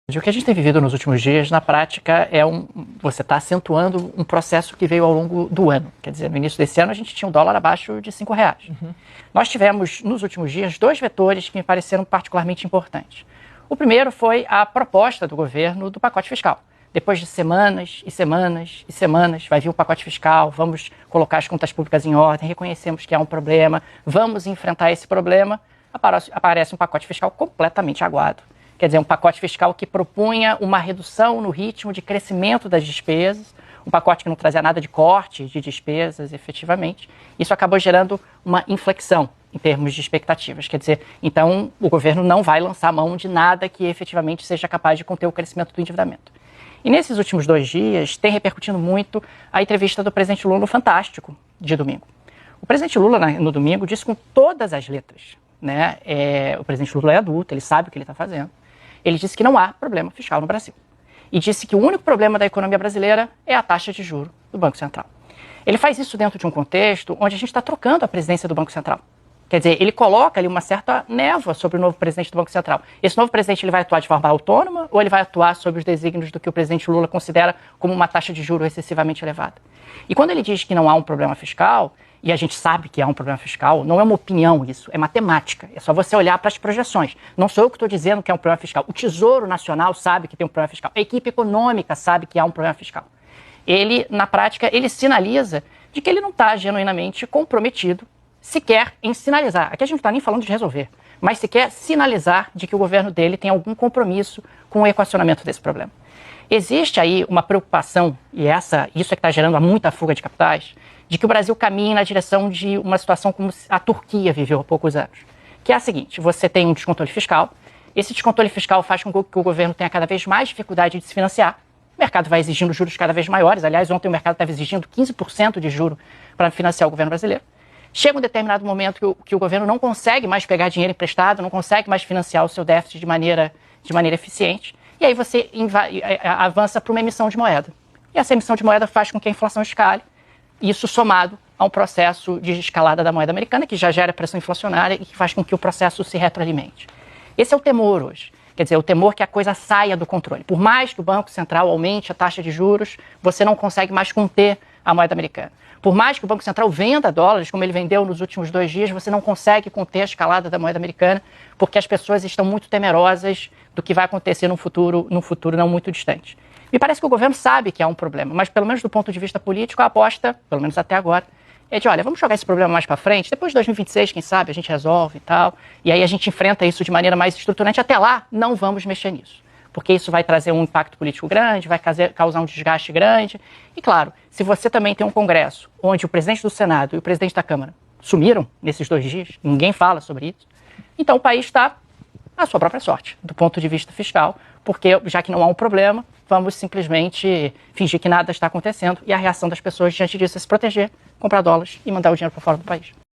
O que a gente tem vivido nos últimos dias, na prática, você está acentuando um processo que veio ao longo do ano. Quer dizer, no início desse ano a gente tinha um dólar abaixo de R$5. Nós tivemos, nos últimos dias, dois vetores que me pareceram particularmente importantes. O primeiro foi a proposta do governo do pacote fiscal. Depois de semanas e semanas e semanas, vai vir o pacote fiscal, vamos colocar as contas públicas em ordem, reconhecemos que há um problema, vamos enfrentar esse problema, aparece um pacote fiscal completamente aguado. Quer dizer, um pacote fiscal que propunha uma redução no ritmo de crescimento das despesas, um pacote que não trazia nada de corte de despesas, efetivamente. Isso acabou gerando uma inflexão em termos de expectativas. Quer dizer, então o governo não vai lançar mão de nada que efetivamente seja capaz de conter o crescimento do endividamento. E nesses últimos 2 dias tem repercutindo muito a entrevista do presidente Lula no Fantástico, de domingo. O presidente Lula, no domingo, disse com todas as letras, né? O presidente Lula é adulto, ele sabe o que ele está fazendo. Ele disse que não há problema fiscal no Brasil. E disse que o único problema da economia brasileira é a taxa de juros do Banco Central. Ele faz isso dentro de um contexto onde a gente está trocando a presidência do Banco Central. Quer dizer, ele coloca ali uma certa névoa sobre o novo presidente do Banco Central. Esse novo presidente ele vai atuar de forma autônoma ou ele vai atuar sob os desígnios do que o presidente Lula considera como uma taxa de juros excessivamente elevada? E quando ele diz que não há um problema fiscal, e a gente sabe que há um problema fiscal, não é uma opinião isso, é matemática. É só você olhar para as projeções. Não sou eu que estou dizendo que é um problema fiscal. O Tesouro Nacional sabe que tem um problema fiscal. A equipe econômica sabe que há um problema fiscal. Ele, na prática, ele sinaliza de que ele não está genuinamente comprometido sequer em sinalizar. Aqui a gente não está nem falando de resolver, mas sequer sinalizar de que o governo dele tem algum compromisso com o equacionamento desse problema. Existe aí uma preocupação, e isso é que está gerando muita fuga de capitais, de que o Brasil caminhe na direção de uma situação como a Turquia viveu há poucos anos. Que é a seguinte, você tem um descontrole fiscal, esse descontrole fiscal faz com que o governo tenha cada vez mais dificuldade de se financiar, o mercado vai exigindo juros cada vez maiores, aliás, ontem o mercado estava exigindo 15% de juro para financiar o governo brasileiro. Chega um determinado momento que o governo não consegue mais pegar dinheiro emprestado, não consegue mais financiar o seu déficit de maneira eficiente, e aí você avança para uma emissão de moeda. E essa emissão de moeda faz com que a inflação escale, isso somado a um processo de escalada da moeda americana, que já gera pressão inflacionária e que faz com que o processo se retroalimente. Esse é o temor hoje. Quer dizer, o temor que a coisa saia do controle. Por mais que o Banco Central aumente a taxa de juros, você não consegue mais conter a moeda americana. Por mais que o Banco Central venda dólares, como ele vendeu nos últimos 2 dias, você não consegue conter a escalada da moeda americana, porque as pessoas estão muito temerosas do que vai acontecer num futuro não muito distante. Me parece que o governo sabe que há um problema, mas pelo menos do ponto de vista político, a aposta, pelo menos até agora, é de, olha, vamos jogar esse problema mais para frente, depois de 2026, quem sabe, a gente resolve e tal, e aí a gente enfrenta isso de maneira mais estruturante. Até lá, não vamos mexer nisso, porque isso vai trazer um impacto político grande, vai causar um desgaste grande. E claro, se você também tem um Congresso onde o presidente do Senado e o presidente da Câmara sumiram nesses 2 dias, ninguém fala sobre isso, então o país está à sua própria sorte, do ponto de vista fiscal, porque já que não há um problema, vamos simplesmente fingir que nada está acontecendo e a reação das pessoas diante disso é se proteger, comprar dólares e mandar o dinheiro para fora do país.